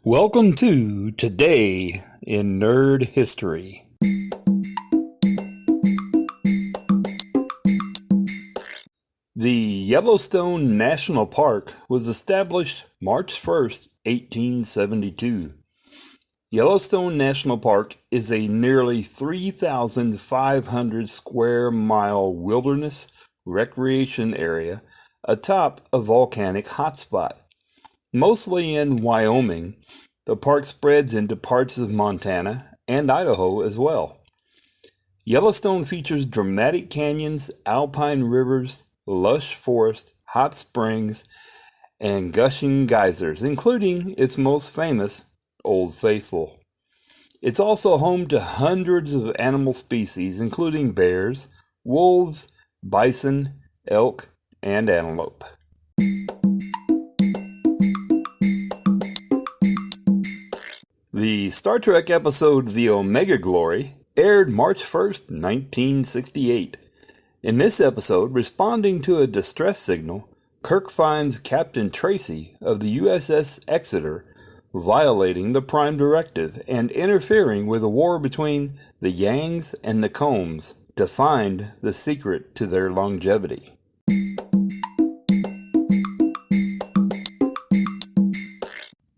Welcome to Today in Nerd History. The Yellowstone National Park was established March 1st, 1872. Yellowstone National Park is a nearly 3,500 square mile wilderness recreation area atop a volcanic hotspot. Mostly in Wyoming, the park spreads into parts of Montana and Idaho as well. Yellowstone features dramatic canyons, alpine rivers, lush forests, hot springs, and gushing geysers, including its most famous, Old Faithful. It's also home to hundreds of animal species, including bears, wolves, bison, elk, and antelope. The Star Trek episode The Omega Glory aired March 1st, 1968. In this episode, responding to a distress signal, Kirk finds Captain Tracy of the USS Exeter violating the Prime Directive and interfering with a war between the Yangs and the Combs to find the secret to their longevity.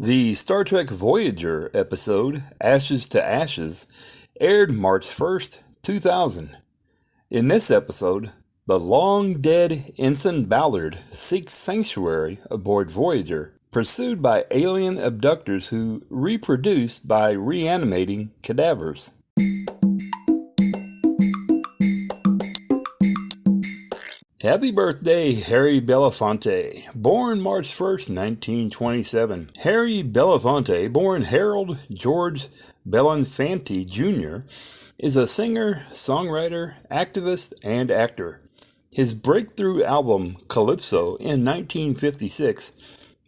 The Star Trek Voyager episode, Ashes to Ashes, aired March 1st, 2000. In this episode, the long-dead Ensign Ballard seeks sanctuary aboard Voyager, pursued by alien abductors who reproduce by reanimating cadavers. Happy birthday, Harry Belafonte, born March 1st, 1927. Harry Belafonte, born Harold George Belafonte Jr., is a singer, songwriter, activist, and actor. His breakthrough album, Calypso, in 1956,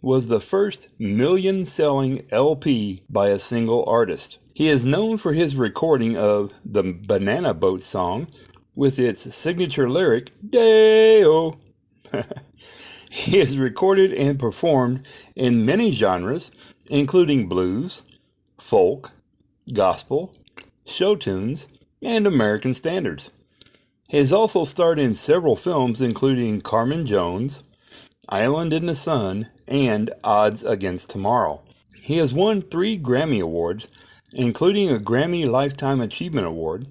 was the first million-selling LP by a single artist. He is known for his recording of the Banana Boat song, with its signature lyric, Day-O. He has recorded and performed in many genres, including blues, folk, gospel, show tunes, and American standards. He has also starred in several films, including Carmen Jones, Island in the Sun, and Odds Against Tomorrow. He has won 3 Grammy Awards, including a Grammy Lifetime Achievement Award,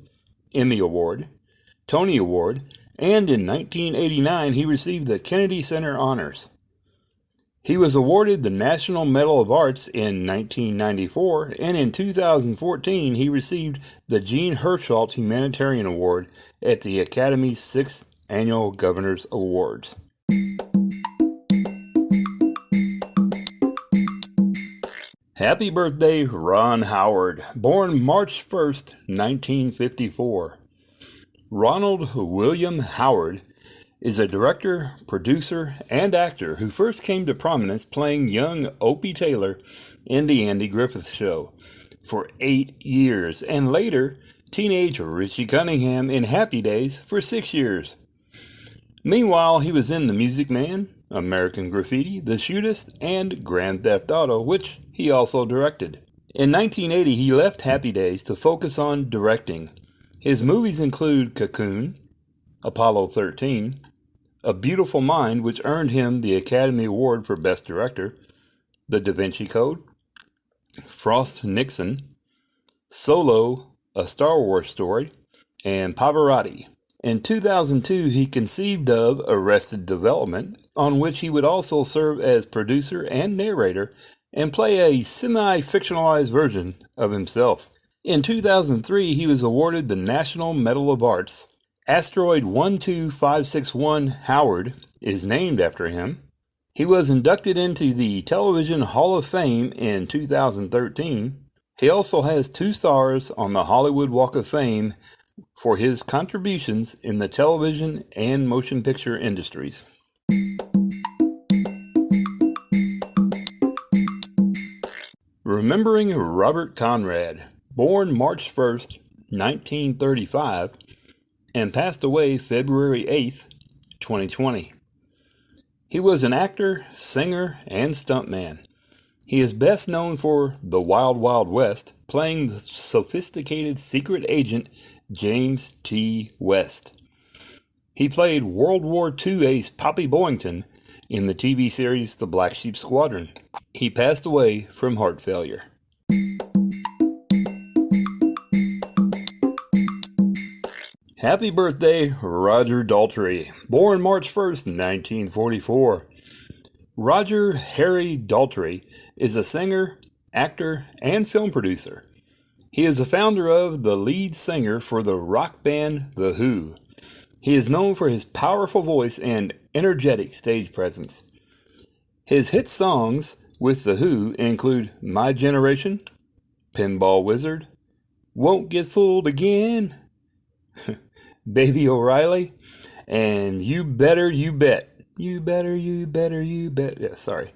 Emmy Award, Tony Award, and in 1989 he received the Kennedy Center Honors. He was awarded the National Medal of Arts in 1994, and in 2014 he received the Jean Hirschalt Humanitarian Award at the Academy's 6th Annual Governor's Awards. Happy birthday, Ron Howard, born March 1st, 1954. Ronald William Howard is a director, producer, and actor who first came to prominence playing young Opie Taylor in The Andy Griffith Show for 8 years, and later teenage Richie Cunningham in Happy Days for 6 years. Meanwhile, he was in The Music Man, American Graffiti, The Shootist, and Grand Theft Auto, which he also directed. In 1980, he left Happy Days to focus on directing. His movies include Cocoon, Apollo 13, A Beautiful Mind, which earned him the Academy Award for Best Director, The Da Vinci Code, Frost Nixon, Solo, A Star Wars Story, and Pavarotti. In 2002, he conceived of Arrested Development, on which he would also serve as producer and narrator and play a semi-fictionalized version of himself. In 2003, he was awarded the National Medal of Arts. Asteroid 12561 Howard is named after him. He was inducted into the Television Hall of Fame in 2013. He also has 2 stars on the Hollywood Walk of Fame for his contributions in the television and motion picture industries. Remembering Robert Conrad, born March 1st, 1935, and passed away February 8th, 2020. He was an actor, singer, and stuntman. He is best known for The Wild Wild West, playing the sophisticated secret agent James T. West. He played World War II ace Poppy Boyington in the TV series The Black Sheep Squadron. He passed away from heart failure. Happy birthday, Roger Daltrey, born March 1st, 1944. Roger Harry Daltrey is a singer, actor, and film producer. He is the founder of the lead singer for the rock band The Who. He is known for his powerful voice and energetic stage presence. His hit songs with The Who include My Generation, Pinball Wizard, Won't Get Fooled Again, Baby O'Reilly, and You Better You Bet. You better, you better, you bet. Yeah, sorry.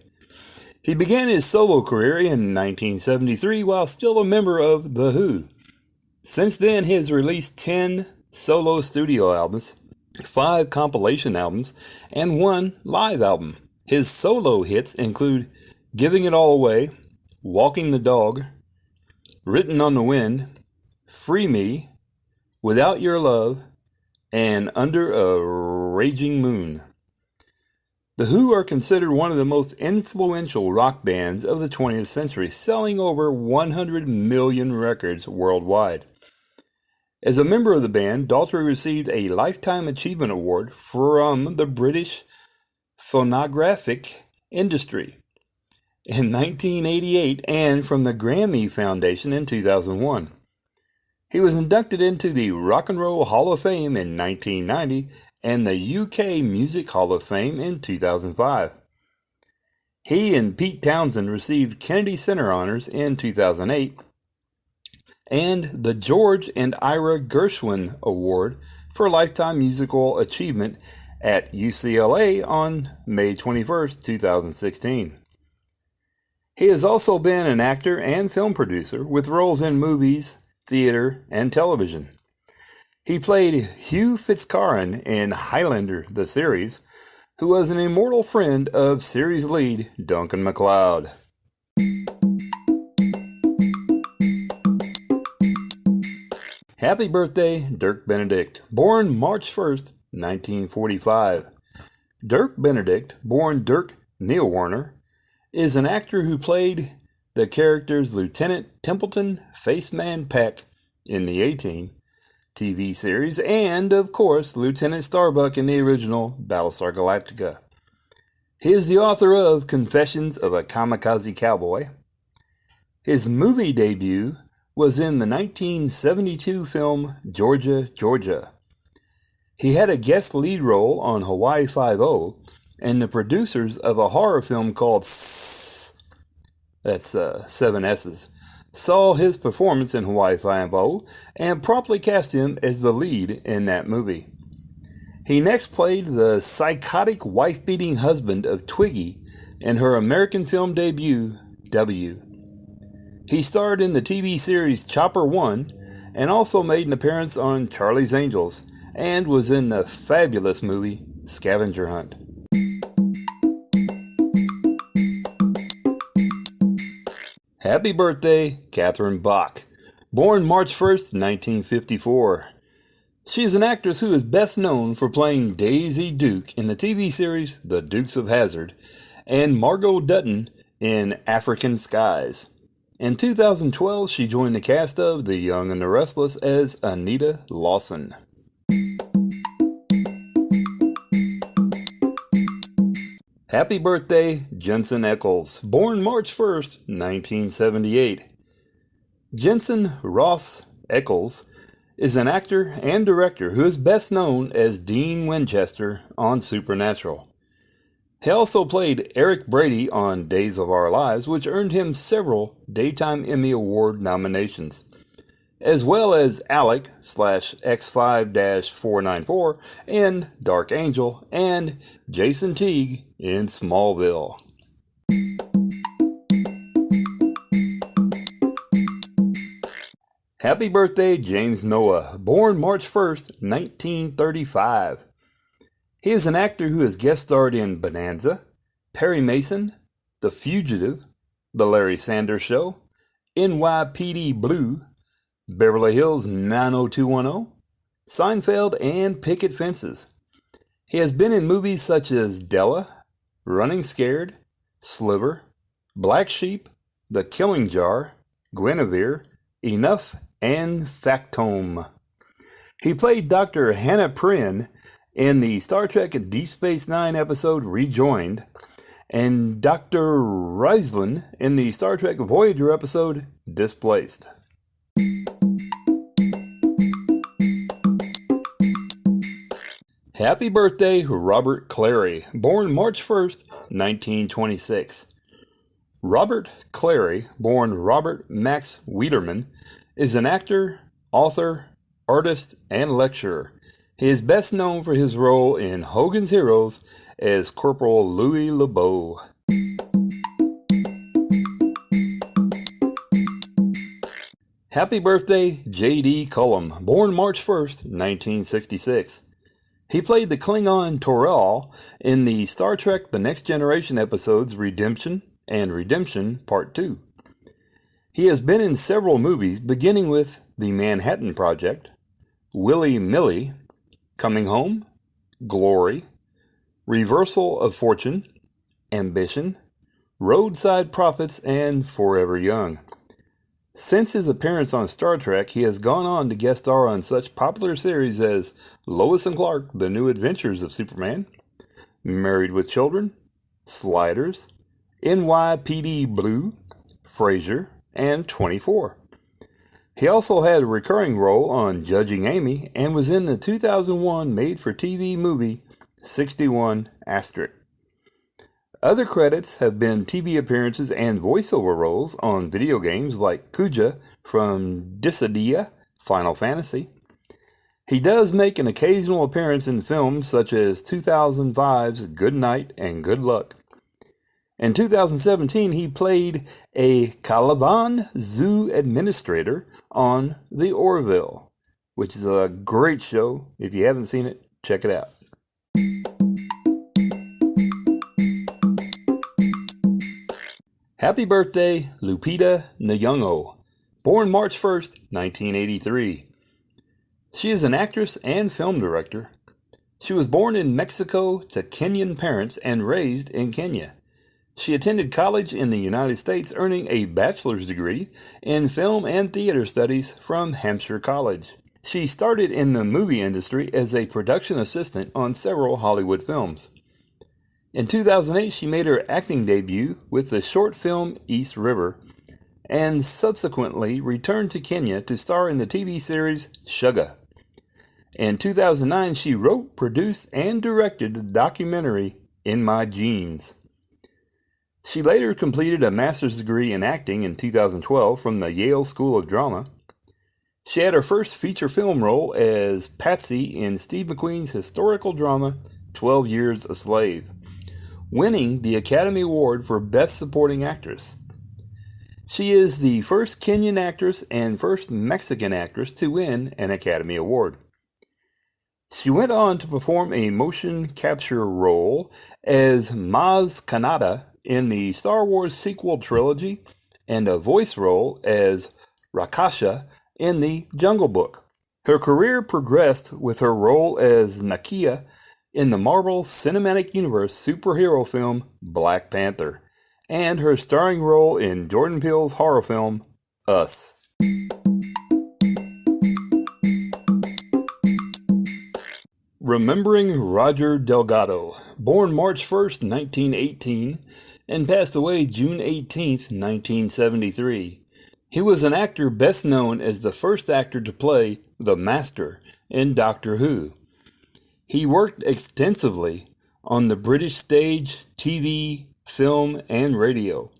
He began his solo career in 1973 while still a member of The Who. Since then, he has released 10 solo studio albums, 5 compilation albums, and 1 live album. His solo hits include Giving It All Away, Walking the Dog, Written on the Wind, Free Me, Without Your Love, and Under a Raging Moon. The Who are considered one of the most influential rock bands of the 20th century, selling over 100 million records worldwide. As a member of the band, Daltrey received a Lifetime Achievement Award from the British phonographic industry in 1988 and from the Grammy Foundation in 2001. He was inducted into the Rock and Roll Hall of Fame in 1990 and the UK Music Hall of Fame in 2005. He and Pete Townsend received Kennedy Center honors in 2008 and the George and Ira Gershwin Award for Lifetime Musical Achievement at UCLA on May 21, 2016. He has also been an actor and film producer with roles in movies, theater, and television. He played Hugh Fitzcarron in Highlander, the series, who was an immortal friend of series lead Duncan MacLeod. Happy birthday, Dirk Benedict, born March 1st, 1945. Dirk Benedict, born Dirk Neilwarner, is an actor who played the characters Lieutenant Templeton Faceman Peck in the A-Team TV series, and, of course, Lieutenant Starbuck in the original Battlestar Galactica. He is the author of Confessions of a Kamikaze Cowboy. His movie debut was in the 1972 film Georgia, Georgia. He had a guest lead role on Hawaii Five-0, and the producers of a horror film called that's 7 S's, saw his performance in Hawaii Five-0 and promptly cast him as the lead in that movie. He next played the psychotic wife-beating husband of Twiggy in her American film debut, W. He starred in the TV series Chopper 1 and also made an appearance on Charlie's Angels and was in the fabulous movie Scavenger Hunt. Happy birthday, Catherine Bach, born March 1st, 1954. She is an actress who is best known for playing Daisy Duke in the TV series The Dukes of Hazzard and Margot Dutton in African Skies. In 2012, she joined the cast of The Young and the Restless as Anita Lawson. Happy birthday, Jensen Ackles, born March 1st, 1978. Jensen Ross Ackles is an actor and director who is best known as Dean Winchester on Supernatural. He also played Eric Brady on Days of Our Lives, which earned him several Daytime Emmy Award nominations, as well as Alec /X5-494 in Dark Angel and Jason Teague in Smallville. Happy birthday, James Noah, born March 1st, 1935. He is an actor who has guest starred in Bonanza, Perry Mason, The Fugitive, The Larry Sanders Show, NYPD Blue, Beverly Hills 90210, Seinfeld, and Picket Fences. He has been in movies such as Della, Running Scared, Sliver, Black Sheep, The Killing Jar, Guinevere, Enough, and Factome. He played Dr. Hannah Prynne in the Star Trek Deep Space Nine episode Rejoined, and Dr. Rislin in the Star Trek Voyager episode Displaced. Happy birthday, Robert Clary, born March 1st, 1926. Robert Clary, born Robert Max Wiederman, is an actor, author, artist, and lecturer. He is best known for his role in Hogan's Heroes as Corporal Louis LeBeau. Happy birthday, J.D. Cullum, born March 1st, 1966. He played the Klingon Torel in the Star Trek The Next Generation episodes Redemption and Redemption Part 2. He has been in several movies, beginning with The Manhattan Project, Willy Millie, Coming Home, Glory, Reversal of Fortune, Ambition, Roadside Prophets, and Forever Young. Since his appearance on Star Trek, he has gone on to guest star on such popular series as Lois and Clark, The New Adventures of Superman, Married with Children, Sliders, NYPD Blue, Frasier, and 24. He also had a recurring role on Judging Amy and was in the 2001 made-for-TV movie 61 Asterisk. Other credits have been TV appearances and voiceover roles on video games like Kuja from Dissidia, Final Fantasy. He does make an occasional appearance in films such as 2005's Good Night and Good Luck. In 2017, he played a Caliban Zoo administrator on The Orville, which is a great show. If you haven't seen it, check it out. Happy birthday, Lupita Nyong'o, born March 1st, 1983. She is an actress and film director. She was born in Mexico to Kenyan parents and raised in Kenya. She attended college in the United States, earning a bachelor's degree in film and theater studies from Hampshire College. She started in the movie industry as a production assistant on several Hollywood films. In 2008, she made her acting debut with the short film East River, and subsequently returned to Kenya to star in the TV series Sugar. In 2009, she wrote, produced, and directed the documentary In My Genes. She later completed a master's degree in acting in 2012 from the Yale School of Drama. She had her first feature film role as Patsy in Steve McQueen's historical drama 12 Years a Slave, winning the Academy Award for Best Supporting Actress. She is the first Kenyan actress and first Mexican actress to win an Academy Award. She went on to perform a motion capture role as Maz Kanata in the Star Wars sequel trilogy and a voice role as Rakasha in the Jungle Book. Her career progressed with her role as Nakia in the Marvel Cinematic Universe superhero film Black Panther, and her starring role in Jordan Peele's horror film Us. Remembering Roger Delgado, born March 1st, 1918, and passed away June 18th, 1973. He was an actor best known as the first actor to play the Master in Doctor Who. He worked extensively on the British stage, TV, film, and radio.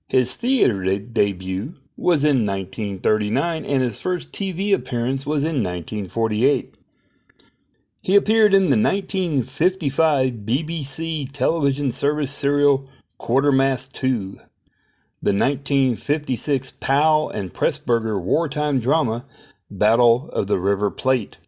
His theater debut was in 1939, and his first TV appearance was in 1948. He appeared in the 1955 BBC television service serial Quartermass 2, the 1956 Powell and Pressburger wartime drama Battle of the River Plate,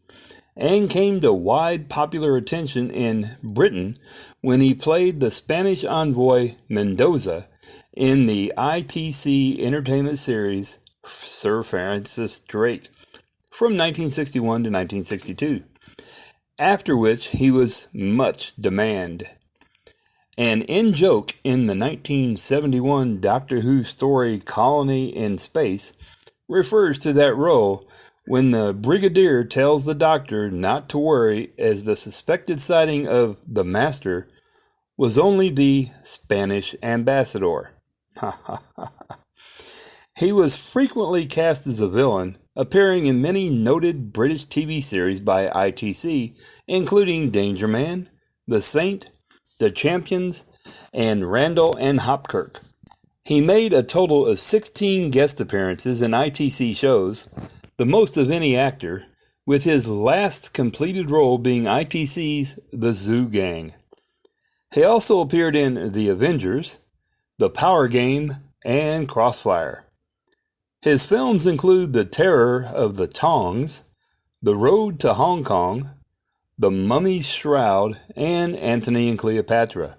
and came to wide popular attention in Britain when he played the Spanish envoy Mendoza in the ITC entertainment series Sir Francis Drake from 1961 to 1962, after which he was much demanded. An in-joke in the 1971 Doctor Who story Colony in Space refers to that role when the Brigadier tells the Doctor not to worry, as the suspected sighting of the Master was only the Spanish ambassador. He was frequently cast as a villain, appearing in many noted British TV series by ITC, including Danger Man, The Saint, The Champions, and Randall and Hopkirk. He made a total of 16 guest appearances in ITC shows, the most of any actor, with his last completed role being ITC's The Zoo Gang. He also appeared in The Avengers, The Power Game, and Crossfire. His films include The Terror of the Tongs, The Road to Hong Kong, The Mummy's Shroud, and Antony and Cleopatra.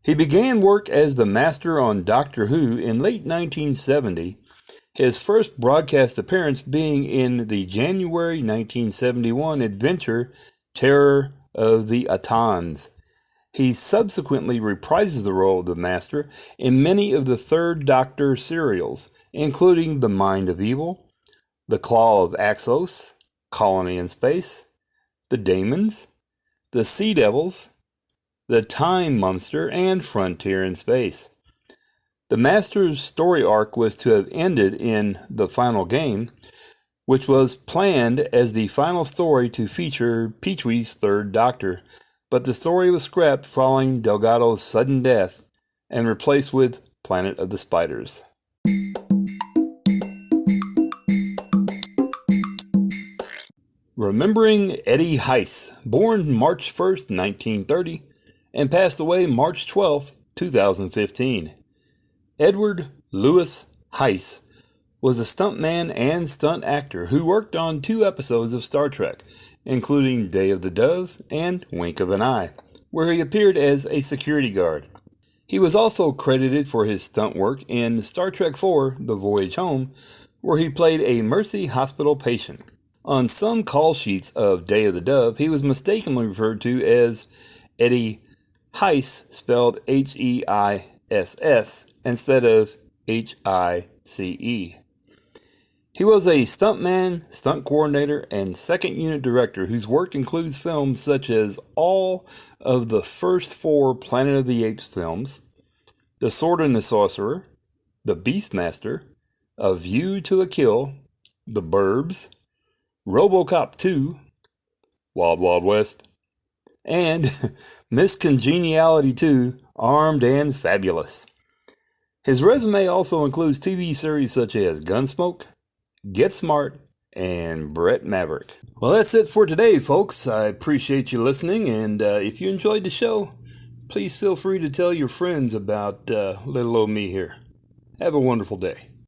He began work as the Master on Doctor Who in late 1970, his first broadcast appearance being in the January 1971 adventure Terror of the Atans. He subsequently reprises the role of the Master in many of the Third Doctor serials, including The Mind of Evil, The Claw of Axos, Colony in Space, The Daemons, The Sea Devils, The Time Monster, and Frontier in Space. The Master's story arc was to have ended in The Final Game, which was planned as the final story to feature Petree's Third Doctor, but the story was scrapped following Delgado's sudden death and replaced with Planet of the Spiders. Remembering Eddie Hice, born March 1st, 1930, and passed away March 12th, 2015. Edward Louis Hice was a stuntman and stunt actor who worked on 2 episodes of Star Trek, including Day of the Dove and Wink of an Eye, where he appeared as a security guard. He was also credited for his stunt work in Star Trek IV, The Voyage Home, where he played a Mercy Hospital patient. On some call sheets of Day of the Dove, he was mistakenly referred to as Eddie Hice, spelled Heiss, instead of Hice. He was a stuntman, stunt coordinator, and second unit director whose work includes films such as all of the first 4 Planet of the Apes films, The Sword and the Sorcerer, The Beastmaster, A View to a Kill, The Burbs, RoboCop 2, Wild Wild West, and Miss Congeniality 2, Armed and Fabulous. His resume also includes TV series such as Gunsmoke, Get Smart, and Brett Maverick. Well, that's it for today, folks. I appreciate you listening, and if you enjoyed the show, please feel free to tell your friends about little old me here. Have a wonderful day.